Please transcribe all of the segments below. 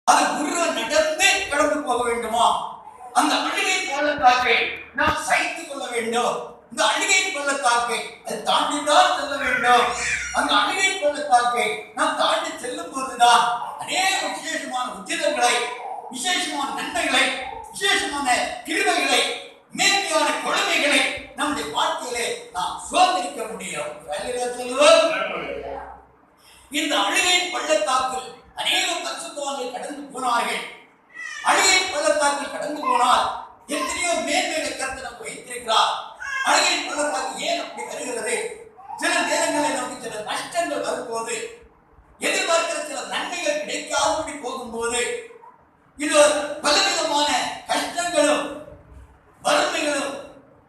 அது குருவை நடந்து கடந்து போக வேண்டுமா? அந்த அழுகை பள்ளத்தாக்கை நாம் சகித்துக் கொள்ள வேண்டும். இந்த அழுகை பள்ளத்தாக்கை அது தாண்டிதான் செல்ல வேண்டும். அந்த அழுகை பள்ளத்தாக்கை நாம் தாண்டி செல்லும் போதுதான் அநேக விசேஷமான உத்திரங்களை, விசேஷமான நன்மைகளை, விசேஷமான கிருபைகளை, மேன்மையான கொள்கைகளை நம்முடைய வாழ்க்கையிலே நாம் சுதந்திரிக்க முடியும். இந்த அழுகை பள்ளத்தாக்கில் அநேக பரிசுத்தவான்கள் கடந்து போனார்கள். அழுகை பள்ளத்தாக்கில் கடந்து போனால் எத்தனையோ மேன்மைகளை கர்த்தர் நமக்கு வைத்திருக்கிறார். அழுகை பள்ளத்தாக்கு ஏன் அப்படி வருகிறது? சில நேரங்களில் நமக்கு சில நஷ்டங்கள் வரும்போது, எதிர்பார்க்கிற சில நன்மைகள் கிடைக்காதபடி போகும்போது, இது பலவிதமான கஷ்டங்களும் வறுமைகளும்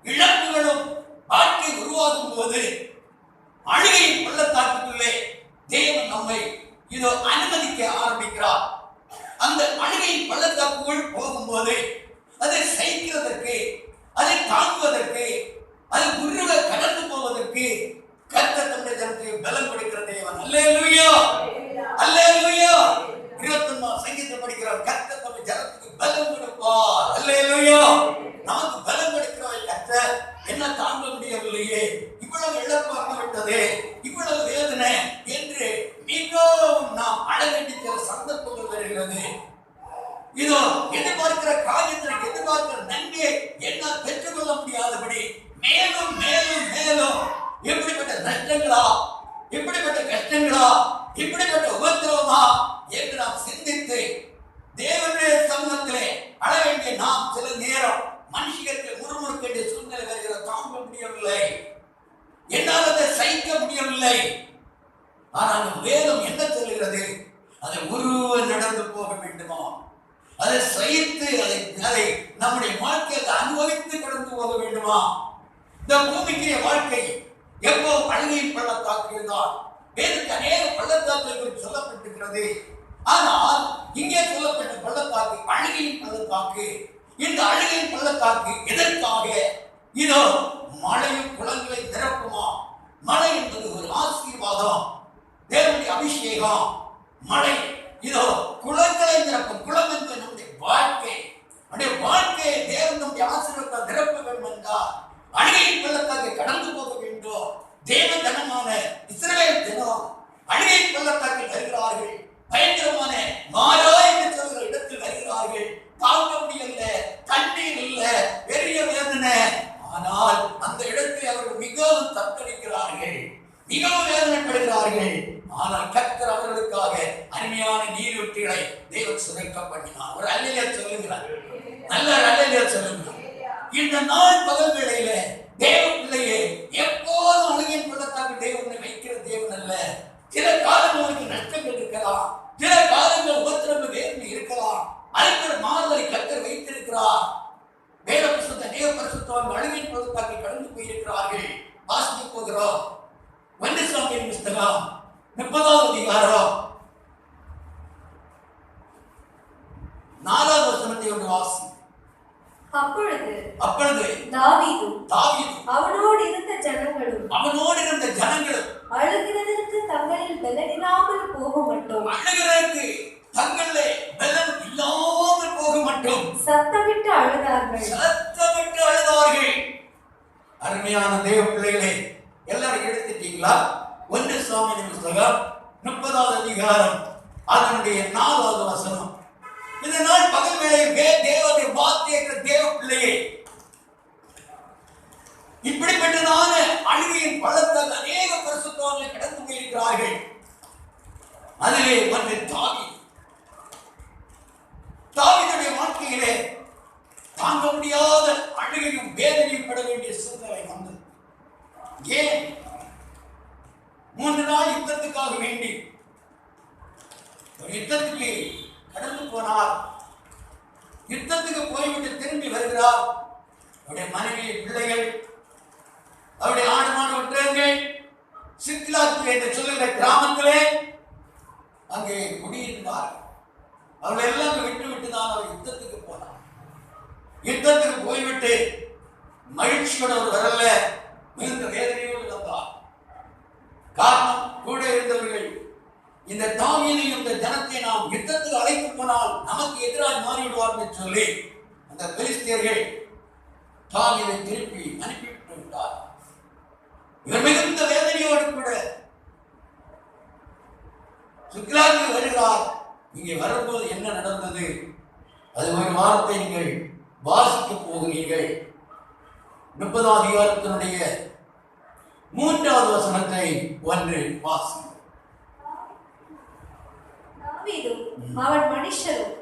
இழப்புகளும் வாழ்க்கை உருவாகும் போது அழுகை பள்ளத்தாக்குள்ளே தேவன் நம்மை இதோ அனுமதிக்க ஆரம்பிக்கிறார். அந்த அழுகை பள்ளத்தாக்குள் போகும்போது அதை சகிக்கிறதற்கு, அதை தாங்குவதற்கு, அதை உருவ கடந்து போவதற்கு கர்த்தர் தம்முடைய ஜனத்துக்கு பலம் கொடுக்கிற தேவன். அல்லேலூயா, அல்லேலூயா. 21 சங்கீதம் படிக்கிறோம், கர்த்தர் தம்முடைய ஜனத்துக்கு பலம் கொடுப்பார். அல்லேலூயா. நமக்கு பலம் கொடுக்கிறவர் கர்த்தர். என்ன தாங்க முடியவில்லையே, இவ்வளவு இழப்பு வந்துவிட்டது, இவ்வளவு வேதனை என்று மிகவும் நாம் அழ வேண்டிய சில சந்தர்ப்பங்கள் வருகிறது. இதோ எதிர்பார்க்கிற காரியத்திற்கு, எதிர்பார்க்கிற நன்மையை என்னால் பெற்றுக்கொள்ள முடியாதபடி மேலும் மேலும் மேலும் எப்படிப்பட்ட நஷ்டங்களா, இப்படிப்பட்ட கஷ்டங்களா, இப்படிப்பட்ட உபத்திரவமா என்று நாம் சிந்தித்து தேவனுடைய சமூகத்திலே அழ வேண்டிய நாம் சில நேரம் மனுஷர்களுக்கு முறுமுறுக்க வேண்டிய சூழ்நிலை வருகிற, தாங்க முடியவில்லை, என்னால் அதை சகிக்க முடியவில்லை. ஆனால் வேதம் என்ன சொல்லுகிறது? அதை உருவ நடந்து போக வேண்டுமா? அதை சகித்து அதை நம்முடைய வாழ்க்கையை அனுபவித்து கடந்து போக வேண்டுமா? இந்த பூமிக்குரிய வாழ்க்கை எப்போ அழுகை பள்ளத்தாக்கு தான். வேதத்துக்கு அநேக பள்ளத்தாக்குகள் குறித்து சொல்லப்பட்டிருக்கிறது. ஆனால் இங்கே சொல்லப்பட்ட பள்ளத்தாக்கு அழுகையின் பள்ளத்தாக்கு. இந்த அழுகையின் பள்ளத்தாக்கு எதற்காக? இதோ மழையும் குளங்களை நிரப்புமா? மழை என்பது ஒரு ஆசீர்வாதம், தேவனுடைய அபிஷேகம். மழை இதோ குளங்களை நிரப்பும். குளம் என்பது நம்முடைய வாழ்க்கை. நம்முடைய வாழ்க்கையை தேவன் நம்முடைய ஆசீர்வாதத்தை நிரப்ப வேண்டும் என்றால் அழுகையின் பள்ளத்தாக்கை கடந்து போக வேண்டும். தேவ ஜனமான இஸ்ரவேல் ஜனம் அழுகை பள்ளத்தாக்கில் வருகிறார்கள். பயங்கரமான மாறா என்று சொல்கிற இடத்தில் வருகிறார்கள். தாங்க முடியல, தண்ணீர் இல்ல, பெரிய வேதனை. ஆனால் அந்த இடத்தில் அவர்கள் மிகவும் தத்தளிக்கிறார்கள், மிகவும் வேதனைப்படுகிறார்கள். ஆனால் கர்த்தர் அவர்களுக்காக அருமையான நீரூற்றுகளை தேவன் சுரக்க பண்ணினார். ஒரு அல்லேலூயா சொல்லுகிறார், நல்ல அல்லேலூயா சொல்லுகிறார். இந்த நாள் பகல் வேளையில தேவ பிள்ளையே, எப்போதும் அழுகையின் பள்ளத்தாக்கு தேவனை வைக்கிற தேவன் அல்ல. சில காலங்களுக்கு நஷ்டங்கள் இருக்கலாம், சில காலங்கள் உபத்திரவ வேதனை இருக்கலாம். அதுக்கு மாறுதலை கர்த்தர் வைத்திருக்கிறார். வேத புத்தகத்தை அநேக பரிசுத்தவான்கள் அழுகையின் பள்ளத்தாக்கை கடந்து போயிருக்கிறார்கள். வாசிக்க போகிறோம். 1 சாமுவேல் புத்தகம் 30வது அதிகாரம் 4வது வசனத்தை ஒன்று வாசி. அப்பொழுது தாவீதும் அவனோடு இருந்த ஜனங்களும் அழுகிறதற்கு தங்களில் பலனில்லாமல் போக மட்டும், அழுகிறதற்கு தங்களிலே பலன் இல்லாமல் போக மட்டும் சத்தமிட்டு அழுதார்கள். அருமையான தேவ பிள்ளைகளே, எல்லாரும் எடுத்துட்டீங்களா? 1 சாமுவேல் புத்தகம் 30வது அதிகாரம் அதனுடைய 4வது வசனம். இந்த நாள் பகல் வேளையிலே தேவனுடைய வார்த்தையற்ற தேவ பிள்ளையே, இப்படிப்பட்டதான அழுகையின் பள்ளத்தால் அநேக பரிசுத்தவான்கள் கடந்து போயிருக்கிறார்கள். அதிலே வந்து தாவீதுடைய வாழ்க்கையிலே தாங்க முடியாத அழுகையும் வேதனையும் பட வேண்டிய சூழ்நிலை வந்தது. ஏன்? 3 நாள் யுத்தத்துக்காக வேண்டி ஒரு யுத்தத்துக்கு கடந்து போனார். யுத்தத்துக்கு போய்விட்டு திரும்பி வருகிறார். அவருடைய மனைவி, பிள்ளைகள், அவருடைய ஆடு மாடு ஒட்டகங்கள் சிக்லாக் என்று சொல்லுகிற கிராமத்திலே அங்கே குடியிருந்தார். அவர்கள் எல்லாம் விட்டு தான் அவர் யுத்தத்துக்கு போனார். யுத்தத்துக்கு போய்விட்டு மகிழ்ச்சியோட ஒரு வரல, மிகுந்த வேதனையோடு வந்தார். காரணம், கூட இருந்தவர்கள் இந்த தாவீதையும் இந்த ஜனத்தை நாம் யுத்தத்துக்கு அழைத்து போனால் நமக்கு எதிராக மாறிவிடுவார்கள் என்று சொல்லி அந்த பெலிஸ்தியர்கள் தாவீதை திருப்பி அனுப்பிவிட்டு விட்டார். இவர் மிகுந்த வேதனையோடு கூட சிக்லாகில் வருகிறார். இங்கே வரும்போது என்ன நடந்தது, அது ஒரு வார்த்தை நீங்கள் வாசிக்க போகிறீர்கள். 30ஆம் அதிகாரத்தினுடைய 3வது வசனத்தை ஒன்று வாசி. அவன் மனுஷரும்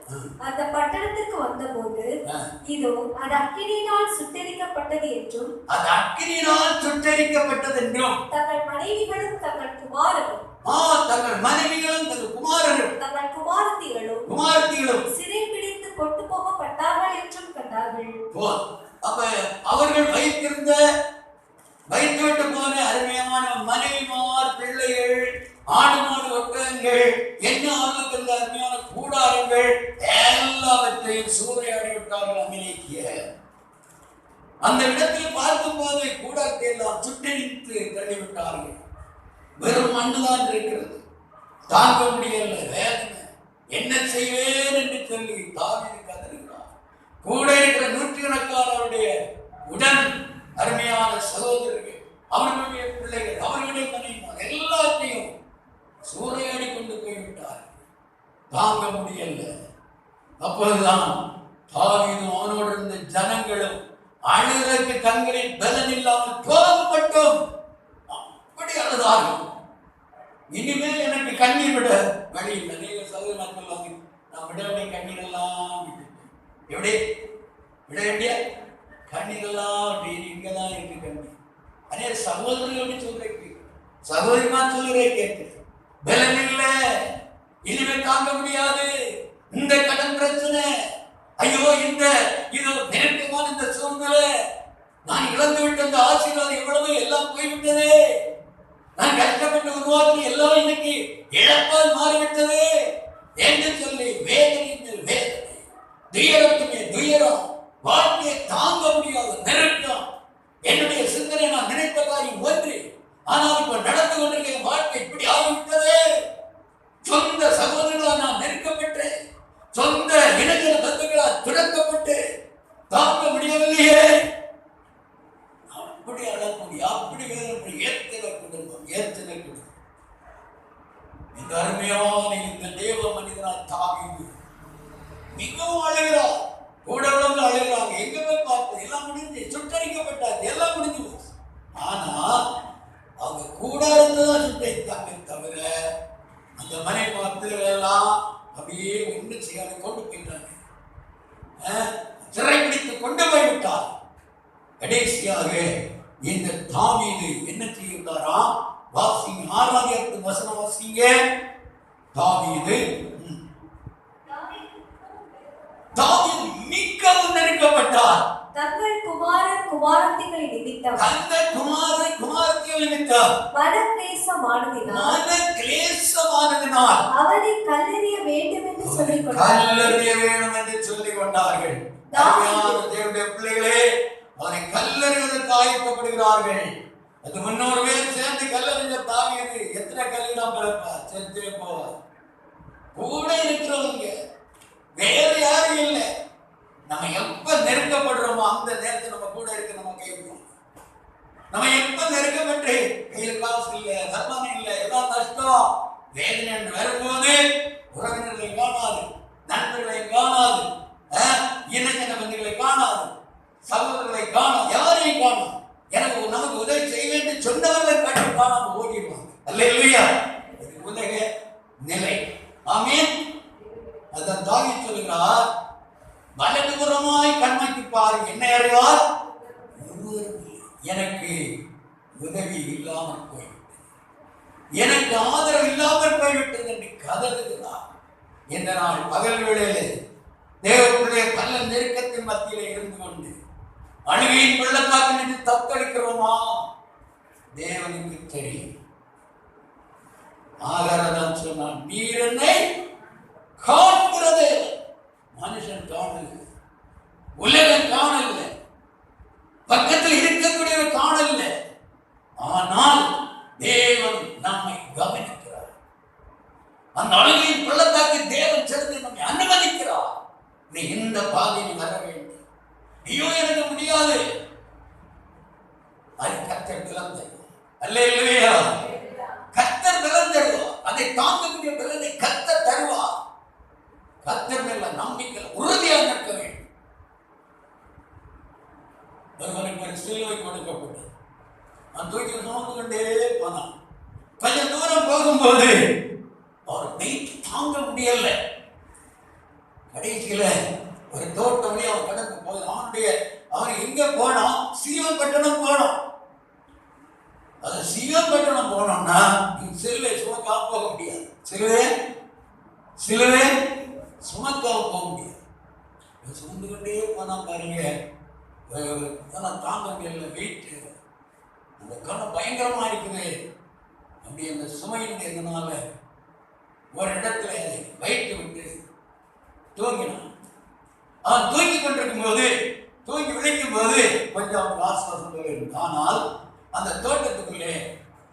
அந்த பட்டணத்திற்கு வந்தபோது இதோ அது அக்கினியினால் சுட்டெரிக்கப்பட்டது என்றும் தங்கள் மனைவிகளும் தங்கள் குமாரரும் தங்கள் குமாரத்திகளும் சிறைபிடித்து கொண்டு போகப்பட்டார்கள் என்றும் கண்டார்கள். அப்ப அவர்கள் வைத்துவிட்டு போன அருமையான மனைவிமார், பிள்ளைகள், ஆடு மாடு ஒட்டகங்கள், என்ன அவர்களுக்கு இந்த அருமையான கூடாரங்கள் எல்லாவற்றையும் சூறையாடி விட்டார்கள் அமெரிக்கியர். அந்த இடத்தில் பார்க்கும் போது கூடாரத்தை எல்லாம் சுட்டெரித்து தள்ளிவிட்டார்கள். வெறும் மண்ணுதான் இருக்கிறது. தாங்க முடியல வேதனை. என்ன செய்வேன் என்று சொல்லி தாவீது கதறுகிறார். கூட இருக்கிற நூற்றுக்கணக்கானவருடைய உடன் அருமையான சகோதரர்கள், அவர்களுடைய பிள்ளைகள், அவர்களுடைய மனைவிமார் எல்லாத்தையும் சூறையாடி கொண்டு போய்விட்டார். தாங்க முடியல. அப்போதுதான் தாவீதும் அவனோடு இருந்த ஜனங்களும் அழுதற்கு தங்களின் பலன் இல்லாமல் கோபப்பட்டும் அப்படி அழுதார்கள். இனிமேல் எனக்கு கண்ணீர் விட வழி இல்லை. நீங்கள் சகோதரர் சொல்லாங்க, நான் விட வேண்டிய கண்ணீர் எல்லாம் எப்படி விட வேண்டிய கண்ணீர் எல்லாம் இங்கதான் இருக்கு கண்ணீர். அதே சகோதரர்கள் சொல்றேன், சகோதரிமா சொல்லுறேன் கேட்டு பலன் இல்லை, இனிமேல் தாங்க முடியாது. இந்த கடன் பிரச்சனை, ஐயோ இது நெருக்கமான இந்த சூழ்நிலை, நான் இழந்து விட்ட இந்த ஆசீர்வாதம் எவ்வளவு எல்லாம் போய்விட்டது, நான் கஷ்டப்பட்டு உருவாக்கி எல்லாம் இன்னைக்கு இழப்பால் மாறிவிட்டது என்று சொல்லி வேதனை வேதனை, துயரத்துமே துயரம், வாழ்க்கையை தாங்க முடியாத நெருக்கம். என்னுடைய சிந்தனை நான் நினைத்த காரியம் ஒன்று, ஆனால் இப்ப நடந்து கொண்டிருக்கிற வாழ்க்கை இப்படி ஆகிவிட்டது. சொந்த சகோதரர்களால் நான் நெருக்கப்பட்டு, சொந்த இனஜன பந்துகளால் துறக்கப்பட்டு தாங்க முடியவில்லையே. அப்படி அழக்கூடிய அப்படி ஏத்தன குடும்பம், ஏத்தன குடும்பம். இந்த அருமையான இந்த தேவ மனிதனால் தாவீது மிகவும் அழுகிறார். கூட உள்ளவங்க அழுகிறாங்க. எங்கவே பார்த்து எல்லாம் முடிஞ்சு சுட்டரிக்கப்பட்டாங்க, எல்லாம் முடிஞ்சு போச்சு. ஆனா அவங்க கூட இருந்துதான் சுட்டரித்தாங்க தவிர அந்த மனை பார்த்துகள் எல்லாம் அப்படியே ஒன்று செய்யாத கொண்டு போயிட்டாங்க, சிறைப்பிடித்து கொண்டு போய்விட்டார். கடைசியாக இந்த தாவீது என்ன செய்கிறாரா? வாசிங்க, 6வது வசனம் வாசிங்க. தாவீது மிகவும் நெருக்கப்பட்டார். தங்கள் குமாரர் குமாரத்திகள் நிமித்தம் மனக்லேசமானதினால் அவனை கல்லெறிய வேண்டும் என்று சொல்லிக் கொண்டார்கள். தேவனுடைய பிள்ளைகளே, அவனை கல்லறிவதற்கு ஆயத்தப்படுகிறார்கள். அது 300 பேர் சேர்ந்து கல்லறிஞ்ச தாவீது எத்தனை கல்லிடம் பிறப்பார், செத்தே போவார். கூட இருக்கிறவங்க வேற யாரும் இல்லை. நம்ம எப்ப நெருக்கப்படுறோமோ அந்த நேரத்தில் நம்ம கூட இருக்க நம்ம கைவிடுவோம். நம்ம எப்ப நெருக்கப்பட்டு கையில் காசு இல்லை, வருமானம் இல்லை, எல்லாம் நஷ்டம், வேதனை என்று வரும்போது உறவினர்களை காணாது, நண்பர்களை காணாது, இனஜன பந்துகளை காணாது, சகோதரர்களை காணாது, யாரையும் காணும். எனக்கு நமக்கு உதவி செய்ய வேண்டும் சொன்னவர்களை கண்டு காணாம ஓடிடுவாங்க. அல்லேலூயா. உலக நிலை. ஆமென். அதான் தாவீது சொல்கிறார், வலதுபுறமாய் கண்மைக்கு பாரு, என்ன அறிவார், எனக்கு உதவி இல்லாமல் போய்விட்டது, எனக்கு ஆதரவு இல்லாமல் போய்விட்டது என்று கதறுகிறார். இந்த நாள் பகல் வேளையிலே தேவனுடைய பல்ல நெருக்கத்தின் மத்தியிலே இருந்து கொண்டு அழுகையின் பள்ளத்தாக்கு நின்று தத்தளிக்கிறோமா? தேவனுக்கு தெரியும். ஆகாரதான் சொன்னான், நீர் என்னை காண்கிறது, மனுஷன் காணல, உலகம் காணல, பக்கத்தில் இருக்கக்கூடிய காணல, ஆனால் தேவன் நம்மை கவனிக்கிறார். இந்த பாதையில் வர வேண்டும். ஐயோ எனக்கு முடியாது, அது கர்த்தர் பலன் தருவார். அல்லேலூயா. கர்த்தர் பலன் தருவார். அதை தாங்கக்கூடிய பலனை கர்த்தர் தருவார். கர்த்தர் மேல நம்பிக்கை உறுதியாக நிற்க வேண்டும். ஒருவனுக்கு ஒரு சிலுவை கொடுக்கப்பட்டது. நான் தூக்கி சுமந்து கொண்டே போனான். கொஞ்சம் தூரம் போகும்போது அவர் வெயிட் தாங்க முடியல. கடைசியில ஒரு தோட்டம் வழி அவன் கடந்து போய் அவன் எங்க போனோம்? சீவன் பட்டணம் போனோம். அது சீவன் பட்டணம் போனோம்னா சிலுவை சுமக்காம போக முடியாது. சிலுவை சுமக்காம போக முடியாது. சுமந்து கொண்டே போனா பாருங்க, தாங்க முடியல. வெயிட் அந்த கணம் பயங்கரமா இருக்குது. அப்படி அந்த சுமையின் இருந்தனால ஒரு இடத்துல வைத்து விட்டு தூங்கினான். அவன் தூங்கி கொண்டிருக்கும் போது, தூங்கி விழிக்கும் போது கொஞ்சம் அவன் ஆஸ்வாசம். ஆனால் அந்த தோட்டத்துக்குள்ளே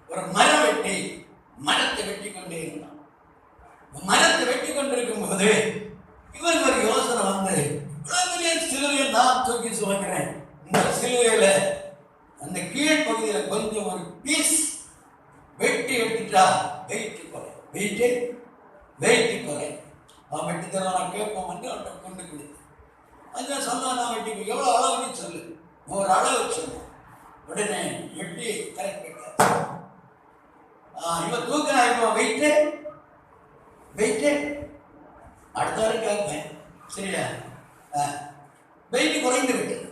ஒரு மரத்தை வெட்டி கொண்டே இருந்தான். மரத்தை வெட்டி கொண்டிருக்கும் போது இவருக்கு ஒரு யோசனை வந்து, சிலுவையை நான் தூக்கி சுமக்கிறேன். இந்த சிலுவையில அந்த கீழ் பகுதியில கொஞ்சம் ஒரு பீஸ் வெட்டி எடுத்துட்டா வெயிட்டு குறை. அவன் வெட்டி தருவான், நான் கேட்போம் என்று அவன்கிட்ட கொண்டு கொடுத்து அந்த சொன்னான். நான் வெட்டி எவ்வளோ அளவுன்னு சொல்லு, ஒரு அளவு சொல்லு. உடனே வெட்டி கரெக்ட் பண்ணிட்டார். இவன் தூக்கினா இப்போ வெயிட்டு அடுத்த வரை கேட்பேன். சரியா? வெயிட்டு குறைந்து விட்டது.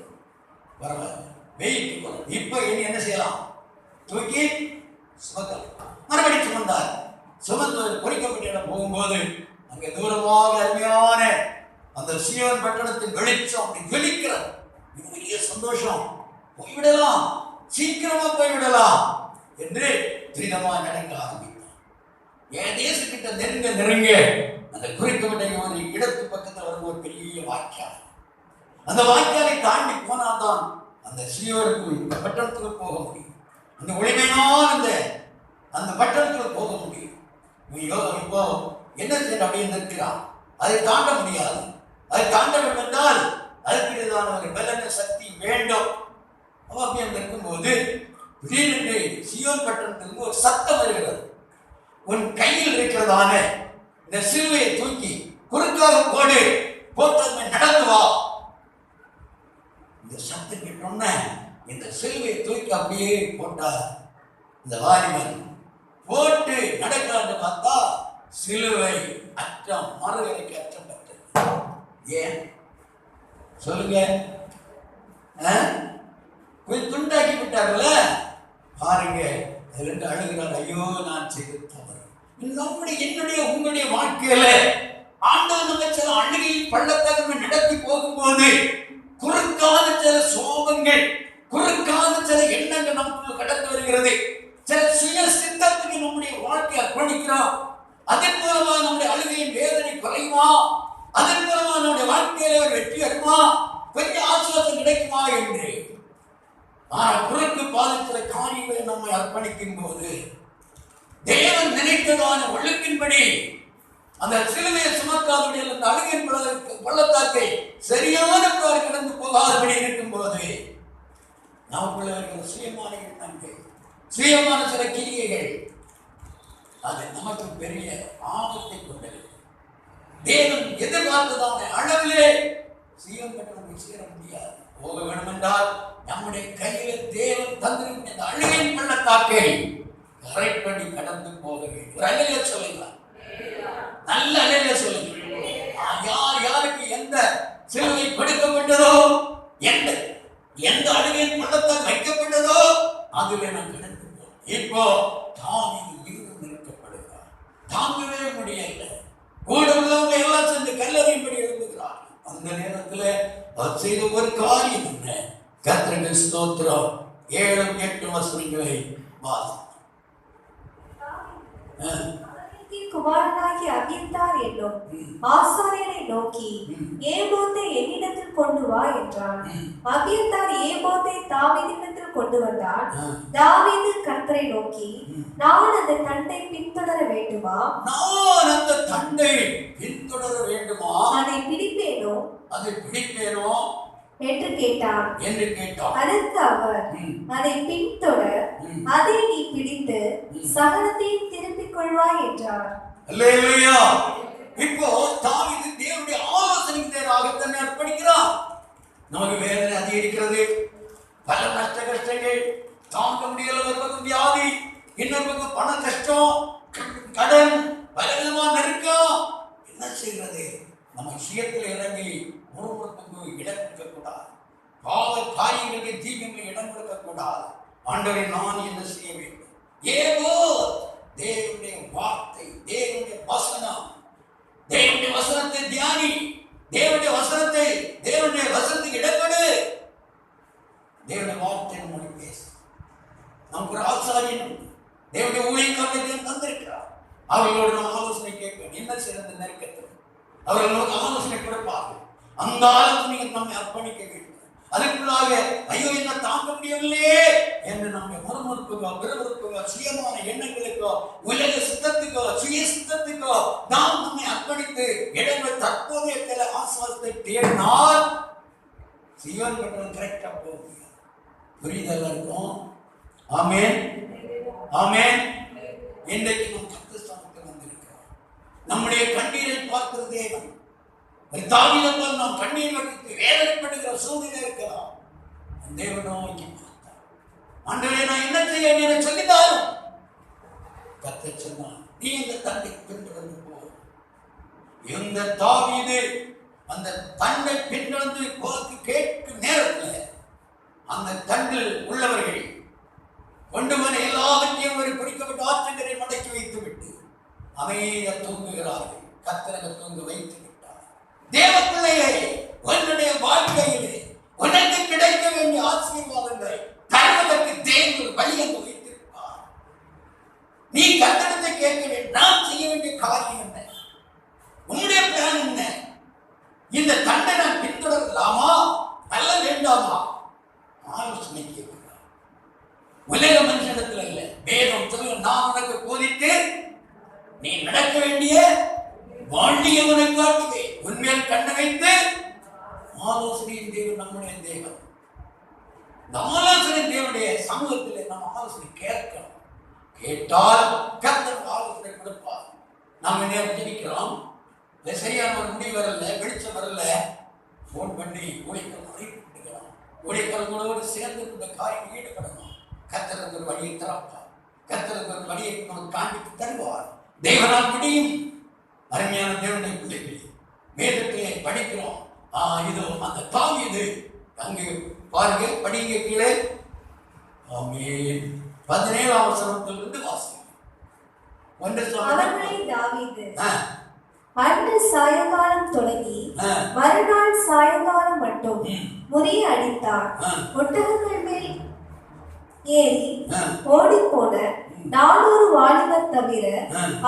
பரவாயில்ல, வெயிட்டு குறைந்து. இப்போ இனி என்ன செய்யலாம்? தூக்கி சுமக்கலாம். மறுபடியும் சுமந்தார். சுமந்து பொறிக்கப்பட்ட இடம் போகும்போது அங்கே தூரமாக அருமையான அந்த சீயோன் பட்டணத்தின் வெளிச்சம் அப்படி வெளிக்கிறது. பெரிய சந்தோஷம். போய்விடலாம், சீக்கிரமா போய்விடலாம் என்று துரிதமாக நடக்க ஆரம்பித்தார். என் தேசக்கிட்ட நெருங்க அந்த குறிக்கப்பட்ட ஒரு இடத்து பக்கத்தில் வரும் ஒரு பெரிய வாய்க்கால். அந்த வாய்க்காலை தாண்டி போனால்தான் அந்த சீயோனுக்கு இந்த பட்டணத்துக்கு போக முடியும். அந்த ஒளிமையான அந்த பட்டணத்துக்கு போக முடியும். இப்போ என்ன செய்ய அப்படின்னு இருக்கிறான். அதை தாண்ட முடியாது. அதை தாண்ட வேண்டும் என்றால் அதற்குதான ஒரு பலன சக்தி வேண்டும். அப்படி அங்க இருக்கும்போது திடீரென்று சீயோன் பட்டணத்திலிருந்து ஒரு சத்தம் வருகிறது. உன் கையில் இருக்கிறதான இந்த சிலுவையை தூக்கி குறுக்காக போட்டு நடந்து வா. இந்த சத்தம் கேட்டோம்னா இந்த சிலுவையை தூக்கி அப்படியே போட்டார். இந்த வாலிபன் போட்டு நடக்கிறான்னு பார்த்தா சிலுவை அற்றம், மறுவரைக்கு அற்றம் பெற்றது. ஏன் சொல்லுங்க? கொஞ்சம் துண்டாக்கி விட்டார்ல பாருங்க. ரெண்டு அழுகிறார். ஐயோ நான் செய்த தவறு. என்னுடைய உங்களுடைய வாழ்க்கையில ஆண்டவர் நம்ம சில அழுகையில் பள்ளத்தாக்கு நடத்தி போகும்போது குறுக்காத சில சோகங்கள், குறுக்காத சில எண்ணங்கள் நமக்குள்ள கடந்து வருகிறது. சில சுய சித்தத்துக்கு நம்முடைய வாழ்க்கையை அர்ப்பணிக்கிறோம். அதன் மூலமா நம்முடைய அழுகையின் வேதனை குறையுமா? அதன் மூலமா நம்முடைய வாழ்க்கையில ஒரு வெற்றி வருமா? கொஞ்சம் ஆசுவாசம் கிடைக்குமா என்று குறுக்கு பாதத்துல காரியங்களை நம்மை அர்ப்பணிக்கும் போது தேவன் நினைத்ததான ஒழுங்கின்படி அந்த சிலுவையை சுமக்காதபடி அந்த அழுகின் பள்ளத்தாக்கை சரியான கடந்து போகாதபடி இருக்கும் போது நமக்குள்ள இருக்கிற சுயமான எண்ணங்கள், சுயமான சில கிரியைகள் அது நமக்கு பெரிய ஆபத்தை கொண்டது. தேவன் எதிர்பார்த்ததான அளவிலே சீயம் கட்டணம் சேர முடியாது. போக வேண்டும் என்றால் நம்முடைய கையில தேவன் தந்திருக்கிற இந்த அழுகின் பள்ளத்தாக்கை கரெக்ட் பண்ணி கடந்து போக வேண்டும். ஒரு அலையில சொல்லுங்க, நல்ல அலையில சொல்லுங்க. யாருக்கு எந்த சிலுவை கொடுக்கப்பட்டதோ, எந்த அழுகின் பள்ளத்தால் வைக்கப்பட்டதோ அதுல நான் கடந்து போறேன். இப்போ தாவீது மிகவும் நெருக்கப்படுகிறார். தாங்கவே முடியல. கூட உள்ளவங்க எல்லாம் சேர்ந்து கல்லறையின்படி எழுதுகிறார். அந்த நேரத்தில் அவர் செய்த ஒரு காரியம் என்ன? கர்த்தருக்கு ஸ்தோத்திரம். 7-8 வசனங்களை வாசி. குமாரனாகிய அபியத்தார் என்னும் ஆசாரியனை நோக்கி ஏபோத்தை என்னிடத்தில் கொண்டு வா என்றான். அபியத்தார் ஏபோத்தை தாவீதிடத்தில் கொண்டு வந்தான். தாவீது கர்த்தரை நோக்கி, நான் அந்த தண்டை பின்தொடர வேண்டுமா? அதை பிடிப்பேனோ? அதை பிடிப்பேனோ என்று கேட்டான். அதற்கு அவர், அதை பின்தொடர், அதை நீ பிடித்து சகலத்தையும் திருப்பிக் கொள்வாய் என்றார். அல்லேலூயா. இப்போ தாவீது தேவனுடைய ஆலோசனைக்கு நேராக தன்னை அர்ப்பணிக்கிறான். நமக்கு வேதனை அதிகரிக்கிறது, பல கஷ்டங்கள் தாங்க முடியல, ஒரு பக்கம் வியாதி, இன்னொரு பக்கம் பண கஷ்டம், கடன், பலவிதமா நெருக்கம். என்ன செய்கிறது? நம்ம விஷயத்தில் இறங்கி முறுமுறுப்புக்கு இடம் கொடுக்க கூடாது, பாவ காரியங்களுக்கு தீமைக்கு இடம் கொடுக்க கூடாது. ஆண்டவரை நான் என்ன செய்ய வேண்டும்? ஏதோ தேவனுடைய வார்த்தை, தேவனுடைய வசனம், தேவனுடைய வசனத்தை தியானி, தேவனுடைய வசனத்துக்கு இடப்படு. தேவனுடைய வார்த்தை நம்மோடு பேசு. நமக்கு ஒரு ஆசாரியன் தேவனுடைய ஊழியக்காரர்களை தந்திருக்கிறார். அவர்களோடு நாம் ஆலோசனை கேட்போம். என்ன சிறந்த நெருக்கத்தில் அவர்கள் நமக்கு ஆலோசனை கொடுப்பார்கள். அந்த ஆலோசனையை நம்மை அர்ப்பணிக்க வேண்டும். அதற்குள்ளாக ஐயோ என்ன தாங்க முடியவில்லையே என்று நம்முடைய மறுமறுப்புக்கோ, விறுவிறுப்புக்கோ, சுயமான எண்ணங்களுக்கோ, உலக சித்தத்துக்கோ, சுய சித்தத்துக்கோ நாம் நம்மை அர்ப்பணித்து இடங்கள் தற்போதைய சில ஆசுவாசத்தை தேடினால் சீவன் பெற்றோம் கரெக்டா போக முடியாது. புரிதல் இருக்கும். ஆமென், ஆமென். இன்றைக்கு நாம் கர்த்தர் வந்திருக்கிறோம். நம்முடைய கண்ணீரை பார்க்கிற தேவன். தாவீதைப் நாம் கண்ணீர் வடித்து வேதனைப்படுகிற சூழ்நிலை இருக்கலாம். தேவன் நோக்கி பார்த்தார். ஆண்டவரே நான் என்ன செய்ய என்று சொல்லித்தாரும். கர்த்தர் சொன்னார், நீ இந்த தண்டை பின்தொடர்ந்து போ. இந்த தாவீது அந்த தண்டை பின்தொடர்ந்து போக்கு கேட்கும் நேரத்தில் அந்த தண்டில் உள்ளவர்கள் கொண்டு வர எல்லாவற்றையும் ஒரு குறிக்கப்பட்ட ஆற்றங்கரை மடக்கி வைத்து விட்டு அமைதியாக தூங்குகிறார்கள். கர்த்தர் தூங்க வைத்து தேவ பிள்ளையே, உன்னுடைய வாழ்க்கையிலே உனக்கு கிடைக்க வேண்டிய ஆசீர்வாதங்களை தருவதற்கு தேவன் வழி அங்கு வைத்திருப்பார். நீ கர்த்தரிடத்தை கேட்க வேண்டும். நான் செய்ய வேண்டிய காரியம் என்ன? உன்னுடைய பிளான் என்ன? இந்த தண்டை நான் பின்தொடரலாமா அல்ல வேண்டாமா? ஆலோசனை கேட்கிறார். உலக மனுஷனத்தில் அல்ல, வேதம் சொல்ல நான் உனக்கு போதித்து நீ நடக்க வேண்டிய வாழ்க்கையை காட்டுவேன். உண்மையில் கண்ண வைத்து ஆலோசனையின் தேவன் நம்முடைய தேவன். இந்த ஆலோசனை தேவனுடைய சமூகத்தில் நம்ம ஆலோசனை கேட்கணும். கேட்டால் கர்த்தர் ஆலோசனை கொடுப்பார். நாம் நேரம் ஜெபிக்கிறோம், சரியான ஒரு முடிவு வரல, வெளிச்சம் வரல, போன் பண்ணி ஊழியக்காரன் ஊழியக்காரங்களோடு சேர்ந்து இந்த காரியம் ஈடுபடணும். கர்த்தருக்கு ஒரு வழியை திறப்பார். கர்த்தருக்கு ஒரு வழியை நமக்கு காண்பித்து தருவார். தேவனால் முடியும். அருமையான தேவனுடைய பிள்ளைகளே, வேதத்திலே படிக்கிறோம். இதோ அந்த தாவீது அங்கு பாருங்க, படிங்க கீழே. ஆமென். 17ஆம் வசனத்திலிருந்து வாசிங்க. அன்று சாயங்காலம் தொடங்கி மறுநாள் சாயங்காலம் மட்டும் முறியடித்தார். ஒட்டகங்கள் மேல் ஏறி ஓடி போன 400 வாலிபர் தவிர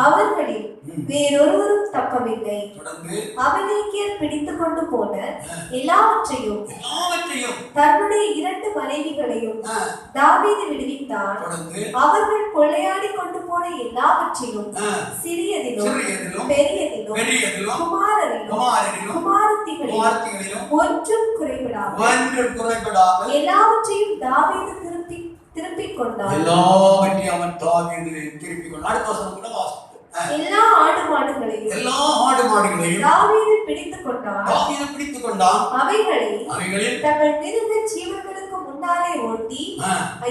அவர்களில் வேறொருவரும் தப்பவில்லை. அமலேக்கியர் பிடித்துக் கொண்டு போன எல்லாவற்றையும் தன்னுடைய 2 மனைவிகளையும் தாவீது விடுவித்தார். அவர்கள் கொள்ளையாடி கொண்டு போன எல்லாவற்றிலும் சிறியதிலும் பெரியதிலும் குமாரரிலும் குமாரத்திகளிலும் ஒன்றும் குறைபடாமல் எல்லாவற்றையும் தாவீது திருப்பிக் கொண்டார். எல்லாவற்றையும் அவன் தாவீது திருப்பிக் கொண்டார். அடுத்த வசனம் கூட வாசிப்போம். எல்லா ஆடு மாடுகளையும் தாவீது பிடித்துக் கொண்டான். அவைகளில் தங்கள் மிருக ஜீவன்களுக்கு முன்னாலே ஓட்டி,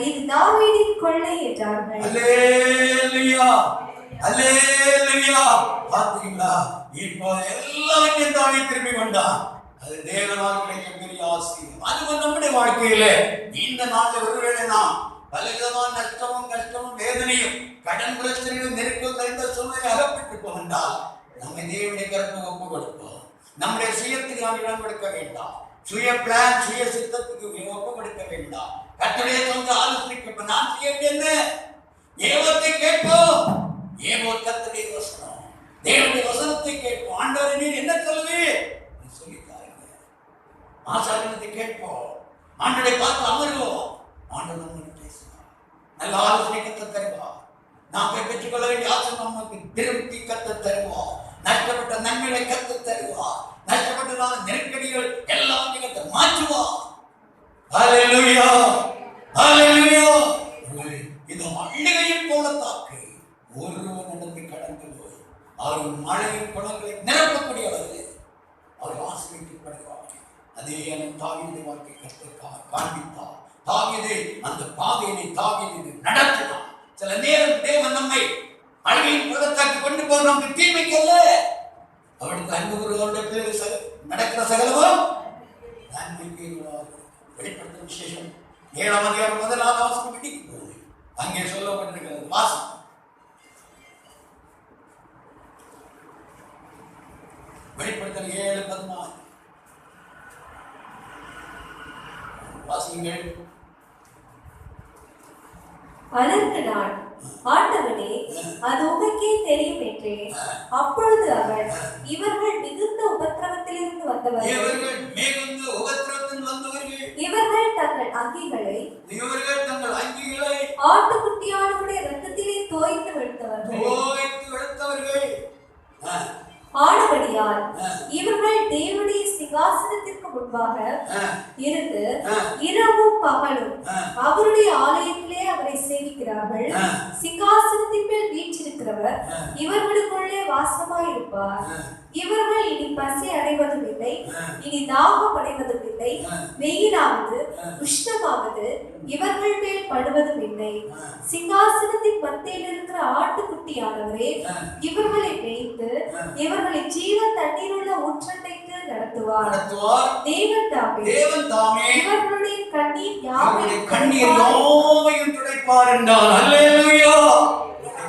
இது தாவீதின் கொள்ளை என்றார்கள். அல்லேலூயா, அல்லேலூயா. பாத்தீங்களா? இப்போ எல்லாவற்றையும் தாவீது திருப்பிக் கொண்டான். அது தேவனால் கிடைக்க பெரிய ஆசீர்வாதம். அது நம்முடைய வாழ்க்கையில இந்த நாளில் ஒருவேளை நாம் பலவிதமான நஷ்டமும் கஷ்டமும் வேதனையும் கடன் பிரச்சனையும் நெருக்கம் நிறைந்த சூழ்நிலை அகப்பட்டு போகின்றால் நம்மை தேவனுடைய கருத்துக்கு ஒப்பு கொடுப்போம். நம்முடைய சுயத்துக்கு நாம் இடம் கொடுக்க வேண்டாம். சுய பிளான், சுய சித்தத்துக்கு ஒப்பு கொடுக்க வேண்டாம். கர்த்தருடைய சொந்த ஆலோசனைக்கு நான் செய்ய வேண்டிய ஏவத்தை கேட்போம். ஏவோ கர்த்தருடைய வசனம், தேவனுடைய வசனத்தை கேட்போம். ஆண்டவரே நீர் என்ன சொல்லுது சொல்லித்தாருங்க. ஆசாரியத்தை கேட்போம். ஆண்டவரை பார்த்து அமருவோம். ஆண்டவர் பேசுவார். நல்ல ஆலோசனை கத்த தருவார். நாம் பெற்றுக்கொள்ள வேண்டிய ஆசை நமக்கு திருப்தி கத்த தருவார். நஷ்டப்பட்ட நன்மைகளை கத்த தருவார். நஷ்டப்பட்டதான நெருக்கடிகள் மாற்றுவார். ஹல்லேலூயா, ஹல்லேலூயா. இது அள்ளிகையின் பள்ளத்தாக்கு ஒருவன் நடந்து கடந்து போய் அவர் மழையின் குளங்களை நிரப்பக்கூடியவர்கள் அவர் ஆசீர்வதிக்கப்படுவார்கள். அதே தாவீது வாழ்க்கை கற்றுக்காக காண்பித்தார். தாவீது அந்த பாதையை தாவீது நடத்தினார். சில நேரம் தேவன் நம்மை அழகின் பள்ளத்தாக்கு கொண்டு போக நமக்கு தீமைக்கல்ல, அவனுக்கு அன்பு கூறுவதற்கு நடக்கிற சகலமும் நன்மைக்கு. வெளிப்படுத்தும் விசேஷம் 7ஆம் அதிகாரம் 1ஆம் வசனம் பிடிக்க போகுது. அங்கே சொல்லப்பட்டிருக்கிறது வாசம். வெளிப்படுத்தல் 7:14 வாசிங்கள். அதற்கு நான், ஆண்டவனே, அது உமக்கே தெரியும் என்றேன். அப்பொழுது அவர், இவர்கள் மிகுந்த உபத்திரவத்திலிருந்து வந்தவர்கள், இவர்கள் தங்கள் அங்கிகளை ஆட்டுக்குட்டியானவருடைய இரத்தத்திலே தோய்த்து வெளுத்தவர்கள். ஆனபடியால் இவர்கள் தேவனுடைய சிங்காசனத்திற்கு முன்பாக இருந்து இரவும் பகலும் அவருடைய ஆலயத்திலே அவரை சேவிக்கிறார்கள். சிங்காசனத்தின் மேல் வீற்றிருக்கிறவர் இவர்களுக்குள்ளே வாசமாயிருப்பார். இவர்கள் இனி பசி அடைவதும் இல்லை, இனி தாகம் அடைவதும் இல்லை, வெயிலாவது உஷ்ணமாவது இவர்கள் மேல் படுவதும் இல்லை. சிங்காசனத்தின் மத்தியில் இருக்கிற ஆட்டுக்குட்டியானவரே இவர்களை மேய்த்து இவர்களை ஜீவ தண்ணீர் உள்ள ஊற்றண்டைக்கு நடத்துவார். தேவன் தாமே இவர்களுடைய கண்ணீர் யாவையும் துடைப்பார் என்றார். அல்லேலூயா.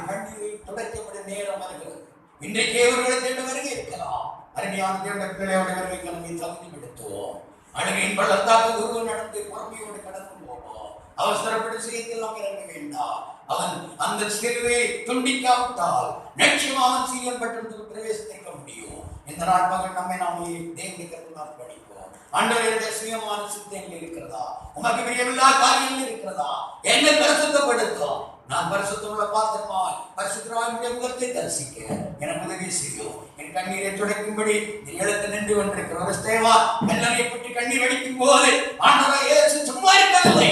கண்ணீரை துடைக்கப்படும் நேரம் வருகிறது. இன்றைக்கு இவர்களை தேட வருகை இருக்கலாம். அருமையான தேவனுடைய பிள்ளையோட வருகைக்கு நம்மை தகுதிப்படுத்துவோம். அழுகையின் பள்ளத்தாக்கு ஒருவன் நடந்து பொறுமையோடு கடந்து போவோம். அவசரப்பட்டு செய்யத்தில் நாம் இறங்க வேண்டாம். அவன் அந்த சிலுவை துண்டிக்காவிட்டால் நிச்சயமாக அவன் சீயன் பட்டணத்துக்கு பிரவேசிக்க முடியும். இந்த நாள் மகள் நம்மை நாமே தேவனுக்கு படிப்போம். ஆண்டவருடைய சுயமான சித்தங்கள் இருக்கிறதா? உமக்கு பிரியமில்லா காரியங்கள் இருக்கிறதா? என்னை பரிசுத்தப்படுத்தும். நான் பரிசுத்தமுள்ள பாத்திரமாய் பரிசுத்தமாய் முகத்தை தரிசிக்க எனக்கு உதவி செய்யும். என் கண்ணீரை துடைக்கும்படி நீ எழுத்து நின்று கொண்டிருக்கிற ஒரு தேவா கல்லறையை பற்றி கண்ணீர் வடிக்கும் போது ஆண்டவராய் இயேசு சும்மா இருக்கவில்லை.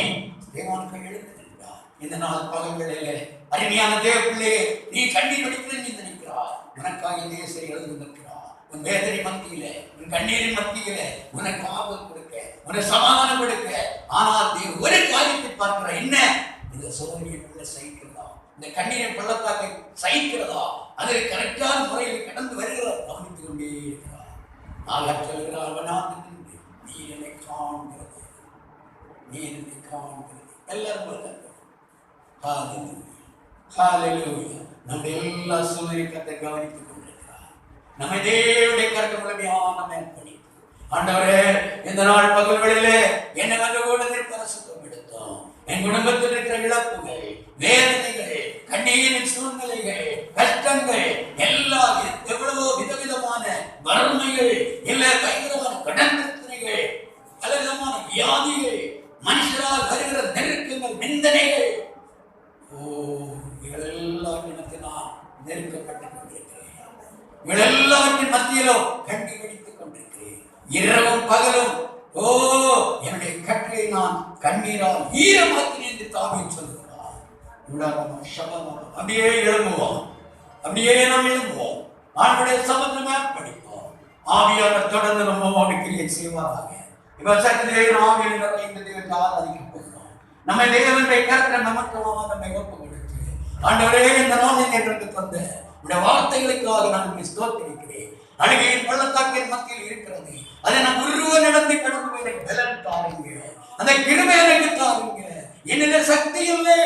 தேவானுக்கு எழுந்து நின்றார். இந்த நாள் பகல்களிலே அருமையான தேவ பிள்ளையே, நீ கண்ணீர் வடிக்கிறேன் நீ நினைக்கிறார். உனக்காக தேசை எழுந்து நிற்கிறார். உன் வேதனை மத்தியிலே, உன் கண்ணீரின் மத்தியிலே உனக்கு ஆபத்து கொடுக்க, உனக்கு சமாதானம் கொடுக்க. ஆனால் நீ ஒரு காரியத்தை பார்க்கிற, என்ன இந்த சோதனையை சகிக்கிறதா? இந்த கண்ணீரின் பள்ளத்தாக்கை சகிக்கிறதா? அதை கரெக்டான முறையில் கடந்து வருகிறார். கவனித்துக் கொண்டே இருக்கிறார். நாங்கள் சொல்கிறார், நீ என்னை காண்கிறது, நீ என்னை காண்கிறது. எல்லாரும் நம்முடைய எல்லா சூரியக்கத்தை கவனித்துக் கொண்டிருக்கிறார். நம்ம தேவனுடைய கருத்து முழுமையான மேற்படி ஆண்டவரே, இந்த நாள் பகல்களிலே என்னை வந்து கூட பரிசுத்தம் எடுத்தோம். என் குடும்பத்தில் இருக்கிற இழப்புகள், வேதனைகள், கண்ணீரின் சூழ்நிலைகள், கஷ்டங்கள், எல்லா எவ்வளவோ விதவிதமான வறுமைகள், இல்ல பயங்கரமான கடன் பிரச்சனைகள், பலவிதமான வியாதிகள், மனுஷரால் வருகிற நெருக்கங்கள், நிந்தனைகள், இவளெல்லாம் எனக்கு நான் நெருக்கப்பட்டுக் கொண்டிருக்கிறேன். இவளெல்லாவற்றின் மத்தியிலும் கண்ணி வெடித்துக் கொண்டிருக்கிறேன். இரவும் பகலும் என்னுடைய கட்டளை நான் கண்ணீரால் ஈரமாக்கினேன் என்று தாவீது சொல்கிறார். அப்படியே எழும்புவோம், அப்படியே நாம் எழும்புவோம். ஆண்டுடைய சமத்துவமாக படிப்போம். ஆவியாளர் தொடர்ந்து நம்மோடு கிரியை செய்வாராக. இவர் சக்தியை ஆவியில் ஆராதிக்க போகிறோம். நம்ம தேவனுடைய கருத்தை நமக்குமாக நம்மை ஒப்பு கொடுத்து, ஆண்டவரே இந்த நாளை எங்களுக்கு தந்த இந்த வார்த்தைகளுக்காக நான் ஸ்தோத்திரிக்கிறேன். அழுகையின் பள்ளத்தாக்கின் மத்தியில் இருக்கிறது. அதை நான் உருவ நடந்து கடந்து பலன் தாருங்க. அந்த கிருபை எனக்கு தாருங்க. என்னிட சக்தி இல்லை.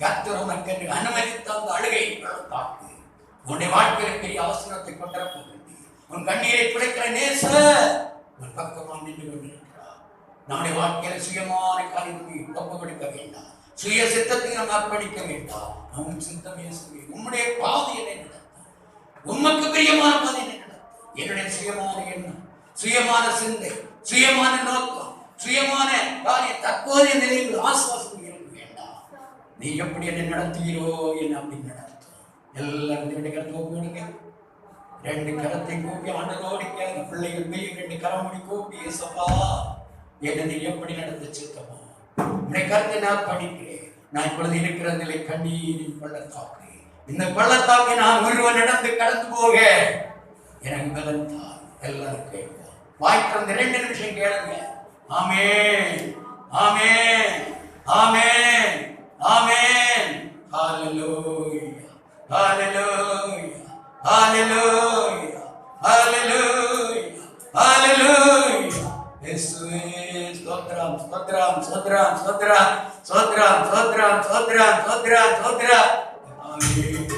கர்த்தர் உனக்கு அனுமதித்த அந்த அழுகையின் பள்ளத்தாக்கு உன்னுடைய வாழ்க்கையில் பெரிய அவசரத்தை கொண்டிருக்க வேண்டும். உன் கண்ணீரை துடைக்கிற நேசர் உன் பக்கமாக நின்று கொண்டிருக்கிறார். நம்முடைய வாழ்க்கையில சுயமான காரியத்தை ஒப்பு கொடுக்க வேண்டாம். சுய சித்தத்தை நாம் அர்ப்பணிக்க வேண்டாம். நம் சித்தமே செய்ய உம்முடைய பாதையை நடத்த, உமக்கு பிரியமான பாதையை நடத்த. என்னுடைய சுயமான எண்ணம், சுயமான சிந்தை, சுயமான நோக்கம், சுயமான தற்போதைய நிலையில் ஆசுவாசம் இருக்க வேண்டாம். நீ எப்படி என்னை நடத்துகிறோ என்ன அப்படி நடத்தும். எல்லாரும் ரெண்டு கரத்தை கூப்பி ஆண்டவரோடு கேளுங்க. பிள்ளைகள் மேல் ரெண்டு கரமுடி கூப்பி, ஏசப்பா என்னை எப்படி நடத்த சித்தமா உன்னை கருத்தை நான் படிக்கிறேன். நான் இப்பொழுது இருக்கிற நிலை கண்ணீரின் பள்ளத்தாக்கு. இந்த பள்ளத்தாக்கை நான் ஒருவன் நடந்து கடந்து போக எனக்கு பலன் தான். எல்லாரும் கேட்போம். வாய் திறந்து 2 நிமிஷம் கேளுங்க. ஆமென், ஆமென், ஆமென், ஆமென். ஹalleluya, ஹalleluya, ஹalleluya, ஹalleluya, ஹalleluya. இயேசுவே ஸ்தோத்திரம், ஸ்தோத்திரம், ஸ்தோத்திரம், ஸ்தோத்திரம், ஸ்தோத்திரம், ஸ்தோத்திரம், ஸ்தோத்திரம், ஸ்தோத்திரம், ஸ்தோத்திரம். ஆமென்.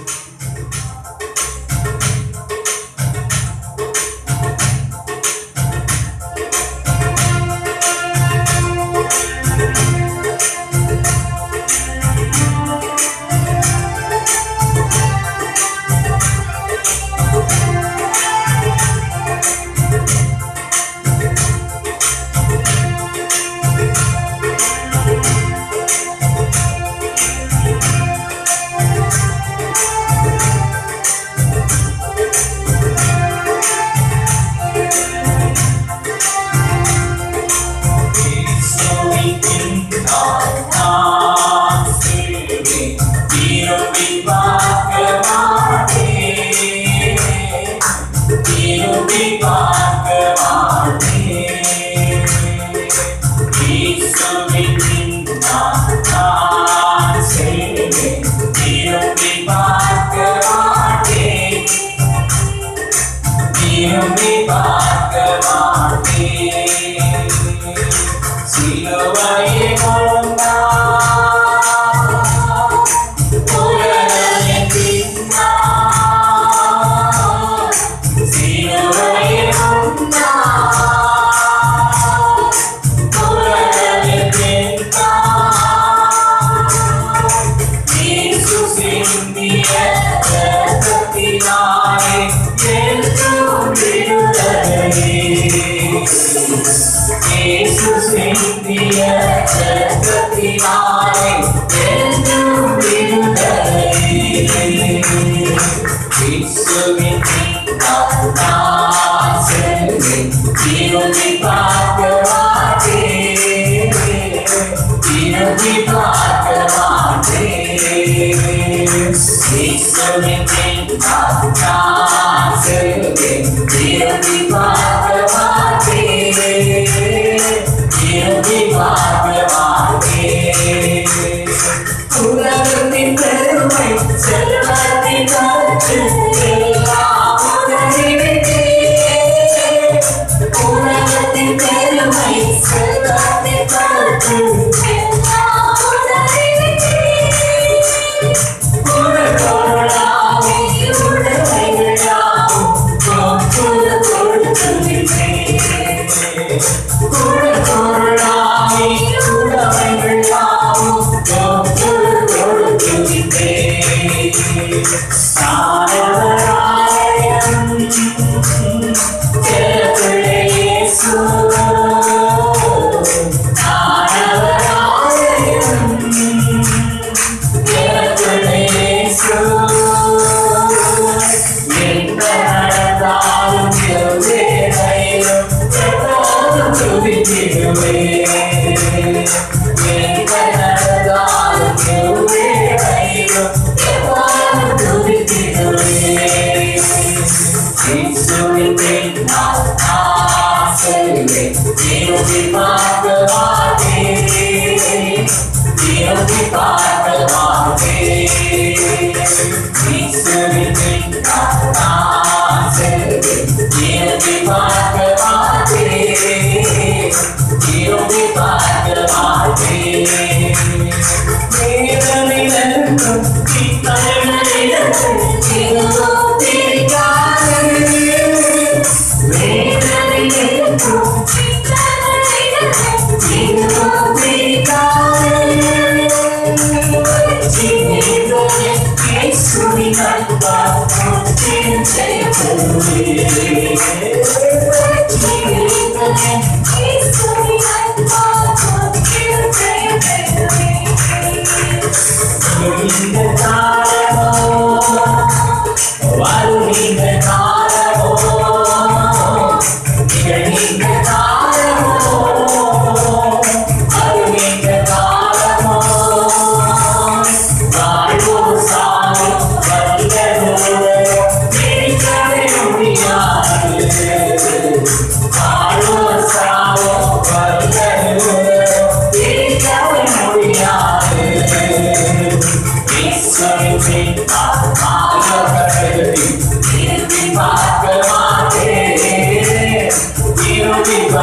Yes,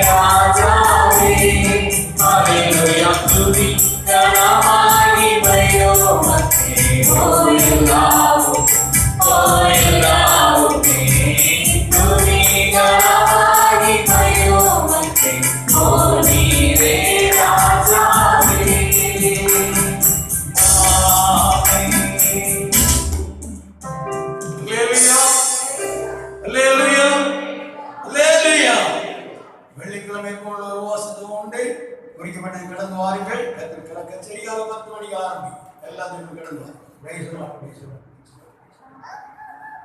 Raja வெள்ளிக்கிழமை போல ஒரு வாசத்துவம் உண்டு. குறிக்கப்பட்ட கடந்து வாருங்கள். கத்திற்கிற கச்சேரியாக 10 மணிக்கு ஆரம்பி எல்லாத்தையும் கடந்து வாருங்கள்.